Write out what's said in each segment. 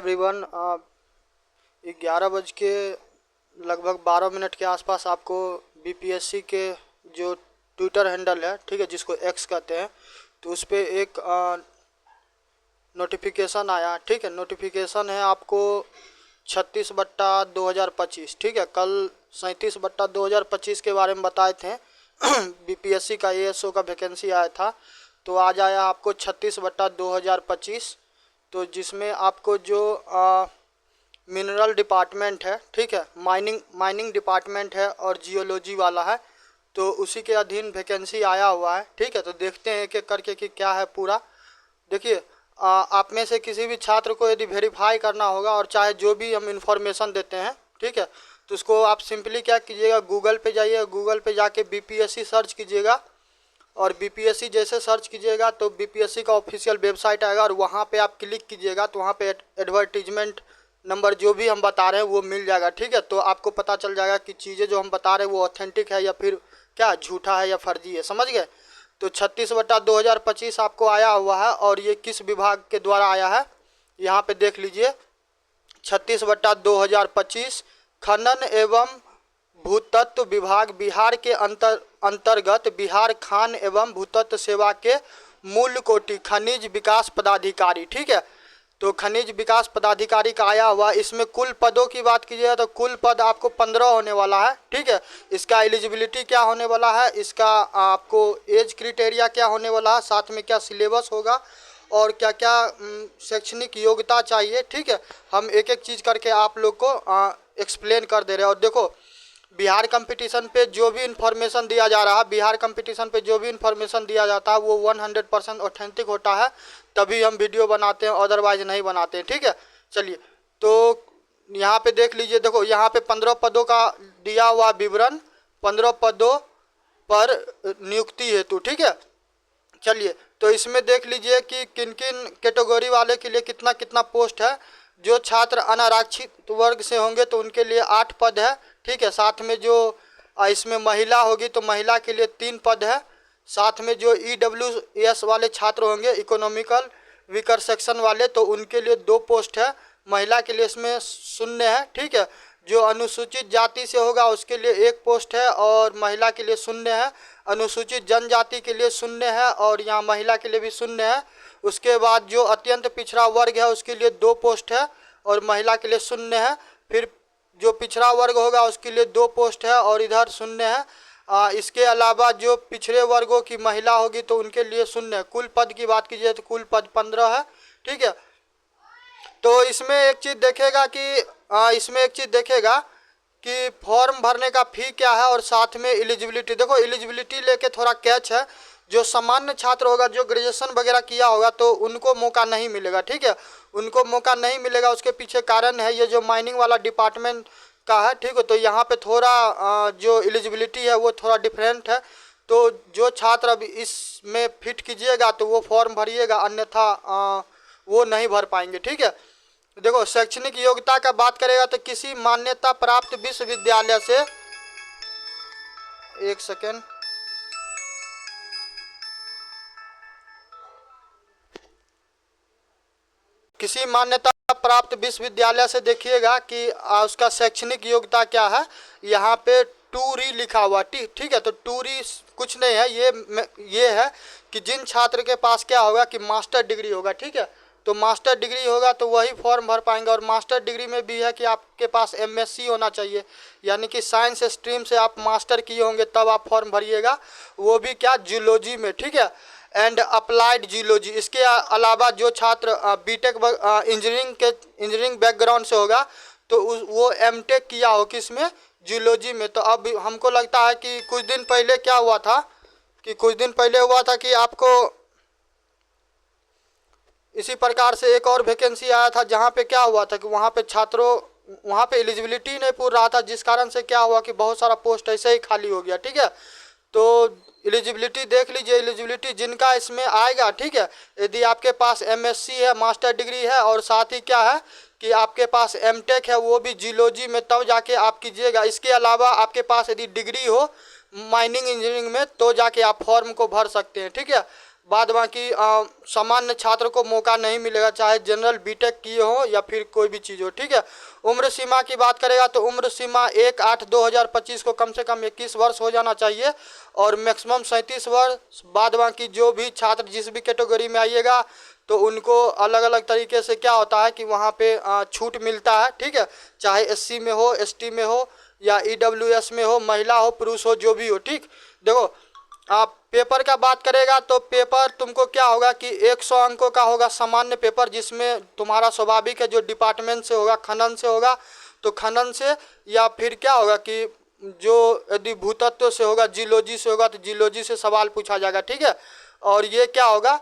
Everyone. 11 बज के लगभग 12 मिनट के आसपास आपको बीपीएससी के जो ट्विटर हैंडल है, ठीक है, जिसको एक्स कहते हैं, तो उस पर एक नोटिफिकेशन आया। ठीक है, नोटिफिकेशन है आपको 36/2025। ठीक है, कल 37/2025 के बारे में बताए थे। बीपीएससी का एएसओ का वैकेंसी आया था, तो आज आया आपको 36/2025। तो जिसमें आपको जो मिनरल डिपार्टमेंट है, ठीक है, माइनिंग डिपार्टमेंट है और जियोलॉजी वाला है, तो उसी के अधीन वैकेंसी आया हुआ है। ठीक है, तो देखते हैं एक एक करके कि क्या है पूरा। देखिए, आप में से किसी भी छात्र को यदि वेरीफाई करना होगा और चाहे जो भी हम इंफॉर्मेशन देते हैं, ठीक है, तो उसको आप सिंपली क्या कीजिएगा, गूगल पे जाइए, गूगल पे जाके बीपीएससी सर्च कीजिएगा और बीपीएससी जैसे सर्च कीजिएगा तो बीपीएससी का ऑफिशियल वेबसाइट आएगा और वहाँ पे आप क्लिक कीजिएगा तो वहाँ पे एडवर्टीजमेंट नंबर जो भी हम बता रहे हैं वो मिल जाएगा। ठीक है, तो आपको पता चल जाएगा कि चीज़ें जो हम बता रहे हैं वो ऑथेंटिक है या फिर क्या झूठा है या फर्जी है। समझ गए? तो 36/2025 आपको आया हुआ है और ये किस विभाग के द्वारा आया है यहाँ पे देख लीजिए। 36/2025 खनन एवं भूतत्व विभाग बिहार के अंतर्गत बिहार खान एवं भूतत्व सेवा के मूल कोटि खनिज विकास पदाधिकारी। ठीक है, तो खनिज विकास पदाधिकारी का आया हुआ। इसमें कुल पदों की बात कीजिए तो कुल पद आपको 15 होने वाला है। ठीक है, इसका एलिजिबिलिटी क्या होने वाला है, इसका आपको एज क्राइटेरिया क्या होने वाला है, साथ में क्या सिलेबस होगा और क्या क्या शैक्षणिक योग्यता चाहिए। ठीक है, हम एक एक चीज़ करके आप लोग को एक्सप्लेन कर दे रहे हैं। और देखो, बिहार कंपटीशन पे जो भी इंफॉर्मेशन दिया जा रहा है, बिहार कंपटीशन पे जो भी इंफॉर्मेशन दिया जाता है वो 100% ऑथेंटिक होता है, तभी हम वीडियो बनाते हैं, अदरवाइज नहीं बनाते हैं। ठीक है, चलिए तो यहाँ पे देख लीजिए। देखो, यहाँ पे 15 पदों का दिया हुआ विवरण, 15 पदों पर नियुक्ति हेतु। ठीक है, चलिए तो इसमें देख लीजिए कि किन किन कैटेगरी वाले के लिए कितना कितना पोस्ट है। जो छात्र अनारक्षित वर्ग से होंगे तो उनके लिए 8 पद है। ठीक है, साथ में जो इसमें महिला होगी तो महिला के लिए 3 पद है। साथ में जो EWS वाले छात्र होंगे, इकोनॉमिकल वीकर सेक्शन वाले, तो उनके लिए 2 पोस्ट है। महिला के लिए इसमें 0 है। ठीक है, जो अनुसूचित जाति से होगा उसके लिए 1 पोस्ट है और महिला के लिए 0 है। अनुसूचित जनजाति के लिए 0 है और यहाँ महिला के लिए भी 0 है। उसके बाद जो अत्यंत पिछड़ा वर्ग है उसके लिए 2 पोस्ट है और महिला के लिए 0 है। फिर जो पिछड़ा वर्ग होगा उसके लिए 2 पोस्ट है और इधर 0 है। इसके अलावा जो पिछड़े वर्गों की महिला होगी तो उनके लिए 0 है। कुल पद की बात कीजिए तो कुल पद 15 है। ठीक है, तो इसमें एक चीज़ देखेगा कि फॉर्म भरने का फ़ी क्या है और साथ में एलिजिबिलिटी। देखो, एलिजिबिलिटी लेके थोड़ा कैच है। जो सामान्य छात्र होगा, जो ग्रेजुएशन वगैरह किया होगा, तो उनको मौका नहीं मिलेगा। ठीक है, उनको मौका नहीं मिलेगा। उसके पीछे कारण है ये जो माइनिंग वाला डिपार्टमेंट का है। ठीक है, तो यहाँ पे थोड़ा जो एलिजिबिलिटी है वो थोड़ा डिफरेंट है। तो जो छात्र अभी इसमें फिट कीजिएगा तो वो फॉर्म भरिएगा, अन्यथा वो नहीं भर पाएंगे। ठीक है, देखो, शैक्षणिक योग्यता का बात करेगा तो किसी मान्यता प्राप्त विश्वविद्यालय से, एक सेकेंड, किसी मान्यता प्राप्त विश्वविद्यालय से देखिएगा कि उसका शैक्षणिक योग्यता क्या है। यहाँ पे 2 लिखा हुआ। ठीक है, तो 2 कुछ नहीं है, ये है कि जिन छात्र के पास क्या होगा कि मास्टर डिग्री होगा। ठीक है, तो मास्टर डिग्री होगा तो वही फॉर्म भर पाएंगे। और मास्टर डिग्री में भी है कि आपके पास MSc होना चाहिए, यानी कि साइंस स्ट्रीम से आप मास्टर किए होंगे तब आप फॉर्म भरिएगा, वो भी क्या, जियोलॉजी में। ठीक है, एंड अप्लाइड जियोलॉजी। इसके अलावा जो छात्र बीटेक इंजीनियरिंग बैकग्राउंड से होगा तो वो MTech किया हो किसमें, जियोलॉजी में। तो अब हमको लगता है कि कुछ दिन पहले हुआ था कि आपको इसी प्रकार से एक और वैकेंसी आया था जहाँ पे क्या हुआ था कि वहाँ पे एलिजिबिलिटी नहीं पूरा रहा था, जिस कारण से क्या हुआ कि बहुत सारा पोस्ट ऐसे ही खाली हो गया। ठीक है, तो एलिजिबिलिटी देख लीजिए, एलिजिबिलिटी जिनका इसमें आएगा। ठीक है, यदि आपके पास MSc है, मास्टर डिग्री है और साथ ही क्या है कि आपके पास MTech है, वो भी जियोलॉजी में, तब जाके आप कीजिएगा। इसके अलावा आपके पास यदि डिग्री हो माइनिंग इंजीनियरिंग में तो जाके आप फॉर्म को भर सकते हैं। ठीक है, बाद बाकी सामान्य छात्र को मौका नहीं मिलेगा, चाहे जनरल बीटेक किए हो या फिर कोई भी चीज़ हो, ठीक है। उम्र सीमा की बात करेगा तो उम्र सीमा 1/8/2025 को कम से कम 21 वर्ष हो जाना चाहिए और मैक्सिमम 37 वर्ष। बाद बाकी जो भी छात्र जिस भी कैटेगरी में आइएगा तो उनको अलग अलग तरीके से क्या होता है कि वहाँ पे छूट मिलता है, ठीक है, चाहे एससी में हो, एसटी में हो या ईडब्ल्यूएस में हो, महिला हो पुरुष हो, जो भी हो, ठीक। देखो आप पेपर का बात करेगा तो पेपर तुमको क्या होगा कि 100 अंकों का होगा सामान्य पेपर, जिसमें तुम्हारा स्वाभाविक है जो डिपार्टमेंट से होगा, खनन से होगा तो खनन से, या फिर क्या होगा कि जो यदि भूतत्व से होगा, जियोलॉजी से होगा तो जियोलॉजी से सवाल पूछा जाएगा, ठीक है। और ये क्या होगा,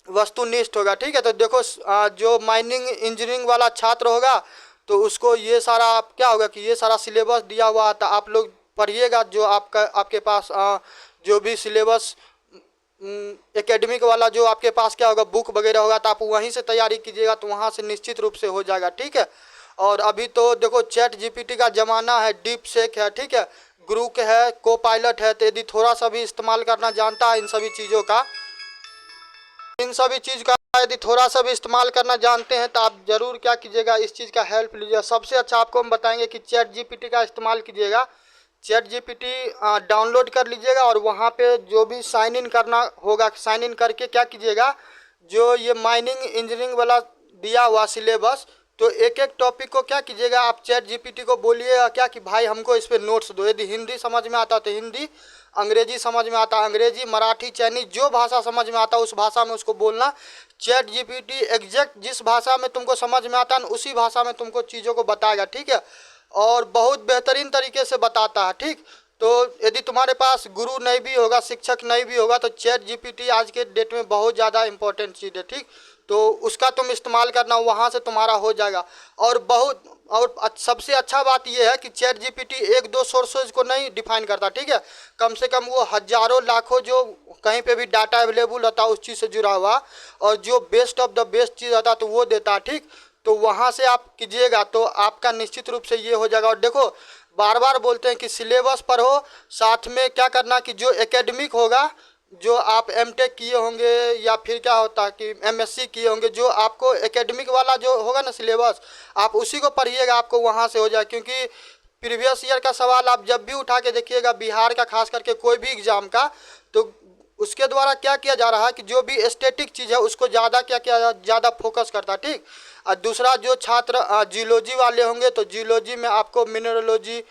वस्तुनिष्ठ होगा, ठीक है। तो देखो जो माइनिंग इंजीनियरिंग वाला छात्र होगा तो उसको ये सारा क्या होगा कि ये सारा सिलेबस दिया हुआ है, तो आप लोग पढ़िएगा। जो आपके पास जो भी सिलेबस एकेडमिक वाला जो आपके पास क्या होगा बुक वगैरह होगा तो आप वहीं से तैयारी कीजिएगा, तो वहाँ से निश्चित रूप से हो जाएगा, ठीक है। और अभी तो देखो चैट जीपीटी का ज़माना है, डीप सेक है, ठीक है, ग्रुक है, को पायलट है, तो यदि थोड़ा सा भी इस्तेमाल करना जानता है इन सभी चीज़ का यदि थोड़ा सा भी इस्तेमाल करना जानते हैं तो आप ज़रूर क्या कीजिएगा, इस चीज़ का हेल्प लीजिएगा। सबसे अच्छा आपको हम बताएंगे कि चैट जीपीटी का इस्तेमाल कीजिएगा। चैट जीपीटी डाउनलोड कर लीजिएगा और वहाँ पे जो भी साइन इन करना होगा, साइन इन करके क्या कीजिएगा, जो ये माइनिंग इंजीनियरिंग वाला दिया हुआ सिलेबस, तो एक एक टॉपिक को क्या कीजिएगा, आप चैट जीपीटी को बोलिएगा क्या कि भाई हमको इस पर नोट्स दो। यदि हिंदी समझ में आता तो हिंदी, अंग्रेजी समझ में आता अंग्रेजी, मराठी, चाइनीज, जो भाषा समझ में आता उस भाषा में उसको बोलना। चैट जीपीटी एग्जैक्ट जिस भाषा में तुमको समझ में आता है उसी भाषा में तुमको चीज़ों को बताएगा, ठीक है, और बहुत बेहतरीन तरीके से बताता है, ठीक। तो यदि तुम्हारे पास गुरु नहीं भी होगा, शिक्षक नहीं भी होगा, तो चैट जीपीटी आज के डेट में बहुत ज़्यादा इंपॉर्टेंट चीज़ है, ठीक। तो उसका तुम इस्तेमाल करना, वहाँ से तुम्हारा हो जाएगा। और सबसे अच्छा बात यह है कि चैट जीपीटी एक दो सोर्सेज को नहीं डिफाइन करता, ठीक है, कम से कम वो हज़ारों लाखों जो कहीं पे भी डाटा अवेलेबल होता है उस चीज़ से जुड़ा हुआ, और जो बेस्ट ऑफ द बेस्ट चीज़ होता है तो वो देता है, ठीक। तो वहाँ से आप कीजिएगा तो आपका निश्चित रूप से ये हो जाएगा। और देखो बार बार बोलते हैं कि सिलेबस पर हो, साथ में क्या करना कि जो एकेडमिक होगा, जो आप एमटेक किए होंगे या फिर क्या होता है कि एमएससी किए होंगे, जो आपको एकेडमिक वाला जो होगा ना सिलेबस, आप उसी को पढ़िएगा, आपको वहाँ से हो जाए। क्योंकि प्रीवियस ईयर का सवाल आप जब भी उठा के देखिएगा बिहार का, खास करके कोई भी एग्ज़ाम का, तो उसके द्वारा क्या किया जा रहा है कि जो भी एस्थेटिक चीज़ है उसको ज़्यादा क्या किया, ज़्यादा फोकस करता है, ठीक। और दूसरा जो छात्र जियोलॉजी वाले होंगे तो जियोलॉजी में आपको मिनरलोजी,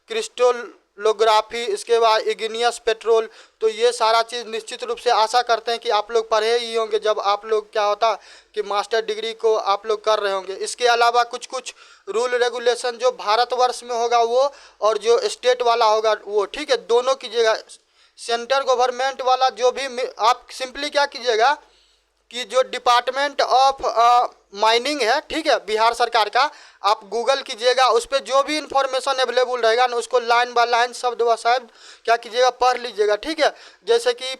क्रिस्टलोग्राफी, इसके बाद इग्नियस पेट्रोल, तो ये सारा चीज़ निश्चित रूप से आशा करते हैं कि आप लोग पढ़े ही होंगे जब आप लोग क्या होता कि मास्टर डिग्री को आप लोग कर रहे होंगे। इसके अलावा कुछ कुछ रूल रेगुलेशन जो भारतवर्ष में होगा वो, और जो स्टेट वाला होगा वो, ठीक है, दोनों कीजिएगा। सेंट्रल गवर्नमेंट वाला जो भी आप सिंपली क्या कीजिएगा कि जो डिपार्टमेंट ऑफ माइनिंग है, ठीक है, बिहार सरकार का, आप गूगल कीजिएगा, उस पर जो भी इंफॉर्मेशन अवेलेबल रहेगा ना उसको लाइन बाय लाइन शब्द व शब्द क्या कीजिएगा, पढ़ लीजिएगा, ठीक है। जैसे कि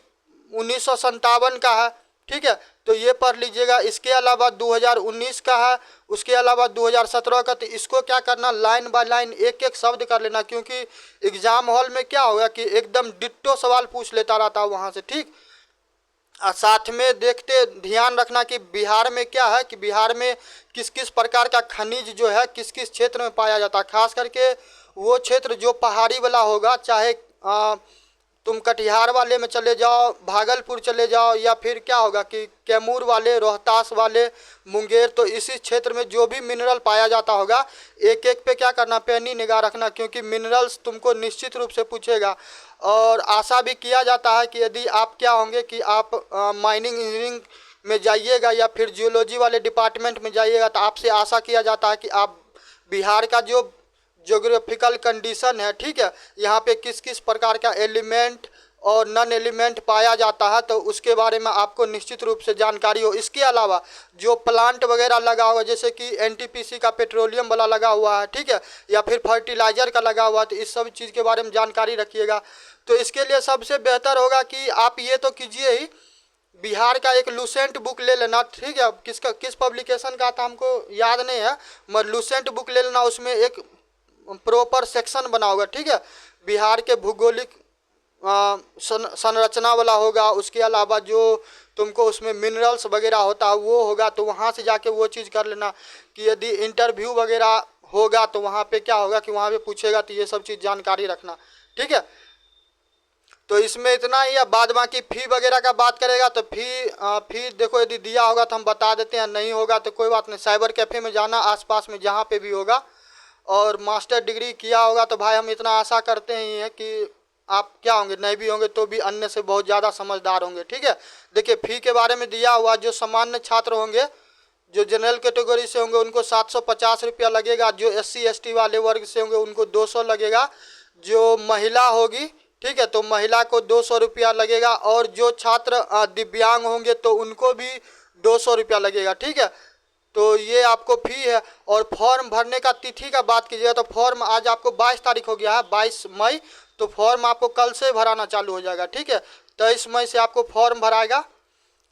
1957 का है, ठीक है, तो ये पढ़ लीजिएगा। इसके अलावा 2019 का है, उसके अलावा 2017 का, तो इसको क्या करना, लाइन बाय लाइन एक एक शब्द कर लेना, क्योंकि एग्ज़ाम हॉल में क्या होगा कि एकदम डिट्टो सवाल पूछ लेता रहता है वहाँ से, ठीक। और साथ में देखते ध्यान रखना कि बिहार में क्या है कि बिहार में किस किस प्रकार का खनिज जो है किस किस क्षेत्र में पाया जाता है। खास करके वो क्षेत्र जो पहाड़ी वाला होगा, चाहे तुम कटिहार वाले में चले जाओ, भागलपुर चले जाओ, या फिर क्या होगा कि कैमूर वाले, रोहतास वाले, मुंगेर, तो इसी क्षेत्र में जो भी मिनरल पाया जाता होगा एक एक पे क्या करना, पैनी निगाह रखना, क्योंकि मिनरल्स तुमको निश्चित रूप से पूछेगा। और आशा भी किया जाता है कि यदि आप क्या होंगे कि आप माइनिंग इंजीनियरिंग में जाइएगा या फिर जियोलॉजी वाले डिपार्टमेंट में जाइएगा तो आपसे आशा किया जाता है कि आप बिहार का जो ज्योग्राफिकल कंडीशन है, ठीक है, यहाँ पे किस किस प्रकार का एलिमेंट और नॉन एलिमेंट पाया जाता है, तो उसके बारे में आपको निश्चित रूप से जानकारी हो। इसके अलावा जो प्लांट वगैरह लगा हुआ, जैसे कि एनटीपीसी का पेट्रोलियम वाला लगा हुआ है, ठीक है, या फिर फर्टिलाइज़र का लगा हुआ है, तो इस सब चीज़ के बारे में जानकारी रखिएगा। तो इसके लिए सबसे बेहतर होगा कि आप ये तो कीजिए ही, बिहार का एक लूसेंट बुक ले लेना, ठीक है, किस पब्लिकेशन का था हमको याद नहीं है, मगर लूसेंट बुक ले लेना, उसमें एक प्रॉपर सेक्शन बना होगा, ठीक है, बिहार के भौगोलिक संरचना वाला होगा, उसके अलावा जो तुमको उसमें मिनरल्स वगैरह होता है वो होगा, तो वहाँ से जाके वो चीज़ कर लेना। कि यदि इंटरव्यू वगैरह होगा तो वहाँ पे क्या होगा कि वहाँ पे पूछेगा, तो ये सब चीज़ जानकारी रखना, ठीक है। तो इसमें इतना ही। अब बाद बाकी फ़ी वगैरह का बात करेगा तो फ़ी देखो यदि दिया होगा तो हम बता देते हैं, नहीं होगा तो कोई बात नहीं, साइबर कैफ़े में जाना आसपास में जहाँ पे भी होगा। और मास्टर डिग्री किया होगा तो भाई हम इतना आशा करते ही हैं कि आप क्या होंगे, नहीं भी होंगे तो भी अन्य से बहुत ज़्यादा समझदार होंगे, ठीक है। देखिए फ़ी के बारे में दिया हुआ, जो सामान्य छात्र होंगे, जो जनरल कैटेगरी से होंगे उनको 750 रुपया लगेगा, जो SC ST वाले वर्ग से होंगे उनको 200 लगेगा, जो महिला होगी, ठीक है, तो महिला को 200 रुपया लगेगा, और जो छात्र दिव्यांग होंगे तो उनको भी 200 रुपया लगेगा, ठीक है। तो ये आपको फ़ी है। और फॉर्म भरने का तिथि का बात कीजिएगा तो फॉर्म आज आपको 22 तारीख हो गया है, 22 मई, तो फॉर्म आपको कल से भराना चालू हो जाएगा, ठीक है। 23 मई से आपको फॉर्म भराएगा।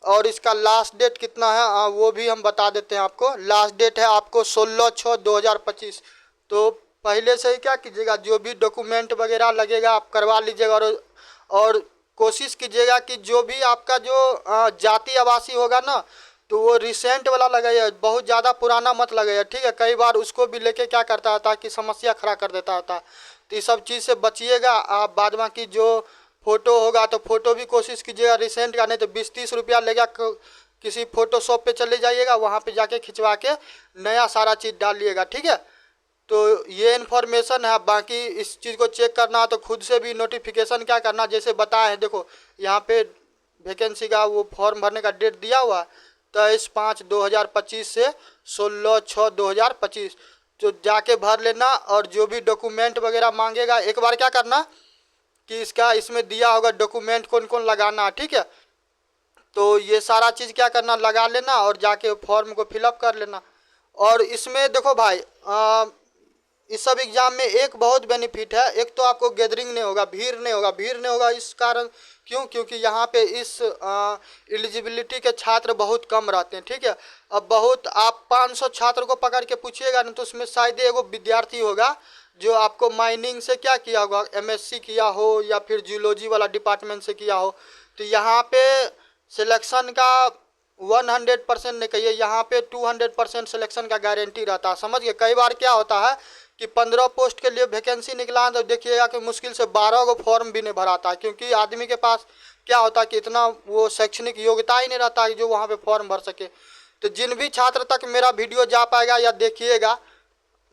और इसका लास्ट डेट कितना है वो भी हम बता देते हैं आपको। लास्ट डेट है आपको 16/6/2025। तो पहले से ही क्या कीजिएगा, जो भी डॉक्यूमेंट वगैरह लगेगा आप करवा लीजिएगा। और कोशिश कीजिएगा कि जो भी आपका जो जाति आवासी होगा ना, तो वो रिसेंट वाला लगाइए, बहुत ज़्यादा पुराना मत लगाइए, ठीक है। कई बार उसको भी लेके क्या करता था कि समस्या खड़ा कर देता था, तो इस सब चीज़ से बचिएगा आप। बाद बाकी जो फ़ोटो होगा तो फ़ोटो भी कोशिश कीजिएगा रिसेंट का, नहीं तो 20-30 रुपया लेगा। किसी फ़ोटोशॉप पे चले जाइएगा, वहाँ पे जाके खिंचवा के नया सारा चीज़ डालिएगा, ठीक है। तो ये इन्फॉर्मेशन है। बाकी इस चीज़ को चेक करना है तो खुद से भी नोटिफिकेशन क्या करना, जैसे बताए हैं, देखो यहाँ पे वैकेंसी का वो फॉर्म भरने का डेट दिया हुआ है 23/5/2025 से 16/6/2025। तो जाके भर लेना। और जो भी डॉक्यूमेंट वगैरह मांगेगा एक बार क्या करना कि इसमें दिया होगा डॉक्यूमेंट कौन कौन लगाना, ठीक है। तो ये सारा चीज़ क्या करना, लगा लेना और जाके फॉर्म को फिलअप कर लेना। और इसमें देखो भाई इस सब एग्ज़ाम में एक बहुत बेनिफिट है। एक तो आपको गैदरिंग नहीं होगा, भीड़ नहीं होगा इस कारण क्योंकि यहाँ पे इस एलिजिबिलिटी के छात्र बहुत कम रहते हैं, ठीक है। अब बहुत आप 500 छात्र को पकड़ के पूछिएगा ना, तो उसमें शायद एगो विद्यार्थी होगा जो आपको माइनिंग से क्या किया होगा, MSc किया हो या फिर जियोलॉजी वाला डिपार्टमेंट से किया हो। तो यहाँ पे सिलेक्शन का 100% नहीं कहिए, यहाँ पे 200% सिलेक्शन का गारंटी रहता है, समझ गए। कई बार क्या होता है कि 15 पोस्ट के लिए वैकेंसी निकला तो देखिएगा कि मुश्किल से 12 को फॉर्म भी नहीं भराता है, क्योंकि आदमी के पास क्या होता है कि इतना वो शैक्षणिक योग्यता ही नहीं रहता है जो वहाँ पे फॉर्म भर सके। तो जिन भी छात्र तक मेरा वीडियो जा पाएगा या देखिएगा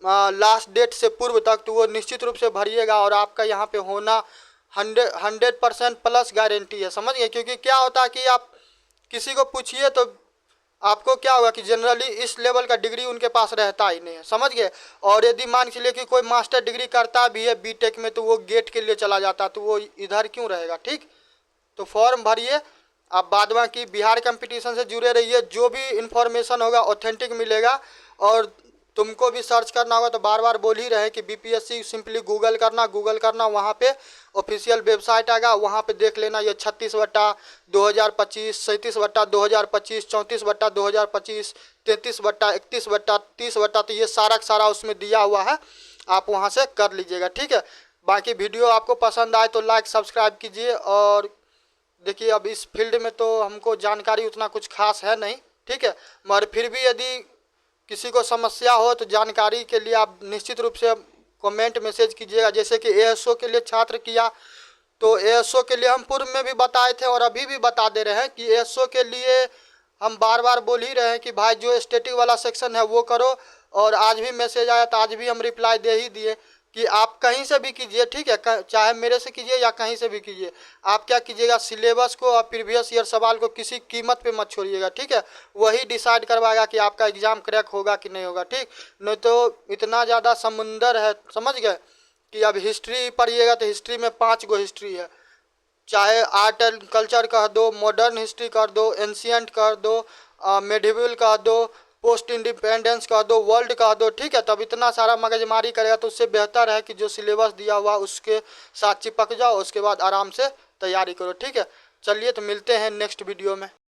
लास्ट डेट से पूर्व तक, तो वो निश्चित रूप से भरिएगा और आपका यहाँ पे होना 100% प्लस गारंटी है, समझ गए। क्योंकि क्या होता है कि आप किसी को पूछिए तो आपको क्या होगा कि जनरली इस लेवल का डिग्री उनके पास रहता ही नहीं है, समझ गए। और यदि मान के लिए कि कोई मास्टर डिग्री करता भी है BTech में, तो वो गेट के लिए चला जाता, तो वो इधर क्यों रहेगा, ठीक। तो फॉर्म भरिए आप। बाद बाकी बिहार कंपटीशन से जुड़े रहिए, जो भी इंफॉर्मेशन होगा ऑथेंटिक मिलेगा। और तुमको भी सर्च करना होगा तो बार बार बोल ही रहे कि BPSC सिंपली गूगल करना, वहाँ पे ऑफिशियल वेबसाइट आएगा, वहाँ पे देख लेना। ये 36/2025, 37/2025, 34/2025, 33/31/30, तो ये सारा उसमें दिया हुआ है, आप वहाँ से कर लीजिएगा, ठीक है। बाकी वीडियो आपको पसंद आए तो लाइक सब्सक्राइब कीजिए। और देखिए अब इस फील्ड में तो हमको जानकारी उतना कुछ खास है नहीं, ठीक है, मगर फिर भी यदि किसी को समस्या हो तो जानकारी के लिए आप निश्चित रूप से कमेंट मैसेज कीजिएगा। जैसे कि ASO के लिए छात्र किया, तो ASO के लिए हम पूर्व में भी बताए थे और अभी भी बता दे रहे हैं कि ASO के लिए हम बार बार बोल ही रहे हैं कि भाई जो स्टैटिक वाला सेक्शन है वो करो। और आज भी मैसेज आया तो आज भी हम रिप्लाई दे ही दिए कि आप कहीं से भी कीजिए, ठीक है, चाहे मेरे से कीजिए या कहीं से भी कीजिए। आप क्या कीजिएगा, सिलेबस को और प्रीवियस ईयर सवाल को किसी कीमत पे मत छोड़िएगा, ठीक है। वही डिसाइड करवाएगा कि आपका एग्ज़ाम क्रैक होगा कि नहीं होगा, ठीक। नहीं तो इतना ज़्यादा समुंदर है, समझ गए, कि अब हिस्ट्री पढ़िएगा तो हिस्ट्री में 5 गो हिस्ट्री है। चाहे आर्ट एंड कल्चर कह दो, मॉडर्न हिस्ट्री कर दो, एंशियंट कर दो, मेडिवल कह दो, पोस्ट इंडिपेंडेंस कह दो, वर्ल्ड कह दो, ठीक है। तब इतना सारा मगजमारी करेगा तो उससे बेहतर है कि जो सिलेबस दिया हुआ उसके साथ चिपक जाओ, उसके बाद आराम से तैयारी करो, ठीक है। चलिए तो मिलते हैं नेक्स्ट वीडियो में।